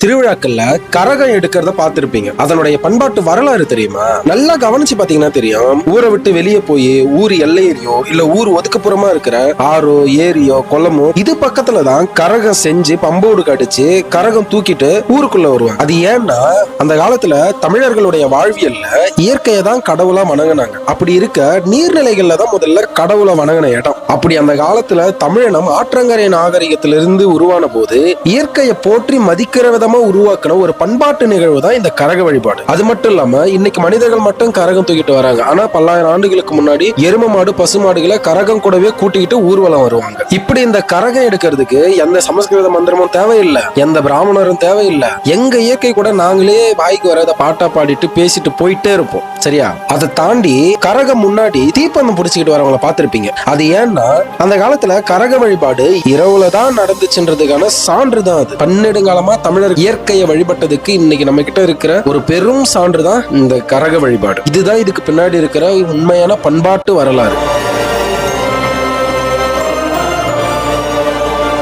திருவிழாக்கள்ல கரகம் எடுக்கிறத பார்த்திருப்பீங்க. அதனுடைய பண்பாட்டு வரலாறு தெரியுமா? நல்லா கவனிச்சு பாத்தீங்கன்னா தெரியும். ஊரை விட்டு வெளியே போய் ஊர் எல்லையிலயோ இல்ல ஊர் ஒதுக்குப்புறமா இருக்கிற ஆறோ ஏரியோ குளமோ இது பக்கத்துலதான் கரகம் செஞ்சு பம்போடு கடிச்சு கரகம் தூக்கிட்டு ஊருக்குள்ள வருவாங்க. அது ஏன்னா அந்த காலத்துல தமிழர்களுடைய வாழ்வியல்ல இயற்கையை தான் கடவுளா வணங்கினாங்க. அப்படி இருக்க நீர்நிலைகள்ல தான் முதல்ல கடவுளை வணங்கின இடம். அப்படி அந்த காலத்துல தமிழனம் ஆற்றங்கரை நாகரிகத்திலிருந்து உருவான போது இயற்கையை போற்றி மதிக்கிற விதமா உருவாக்கின ஒரு பண்பாட்டு நிகழ்வு தான் இந்த கரக வழிபாடு. அது மட்டும் இல்லாம இன்னைக்கு மனிதர்கள் மட்டும் கரகம் தூக்கிட்டு வராங்க. ஆனா பல்லாயிரம் ஆண்டுகளுக்கு முன்னாடி எரும மாடு பசு மாடுகளை கரகம் கூடவே கூட்டிக்கிட்டு ஊர்வலம் வருவாங்க. இப்படி இந்த கரகம் எடுக்கிறதுக்கு எந்த சமஸ்கிருத மந்திரமும் தேவையில்லை, எந்த பிராமணரும் தேவையில்லை. எங்க இயற்கை கூட நாங்களே வாய்க்கு வரத பாட்டா பாடிட்டு பேசிட்டு போயிட்டே இருப்போம். சரியா? அதை தாண்டி கரகம் முன்னாடி தீப்பந்தம் பிடிச்சிக்கிட்டு வரவங்களை பார்த்திருப்பீங்க. அது ஏன்னா அந்த காலத்துல கரக வழிபாடு இரவுல தான் நடந்துச்சுன்றதுக்கான சான்று தான் அது. பன்னெடுங்காலமா தமிழர் இயற்கையை வழிபட்டதுக்கு இன்னைக்கு நம்ம கிட்ட இருக்கிற ஒரு பெரும் சான்று தான் இந்த கரக வழிபாடு. இதுதான் இதுக்கு பின்னாடி இருக்கிற உண்மையான பண்பாட்டு வரலாறு.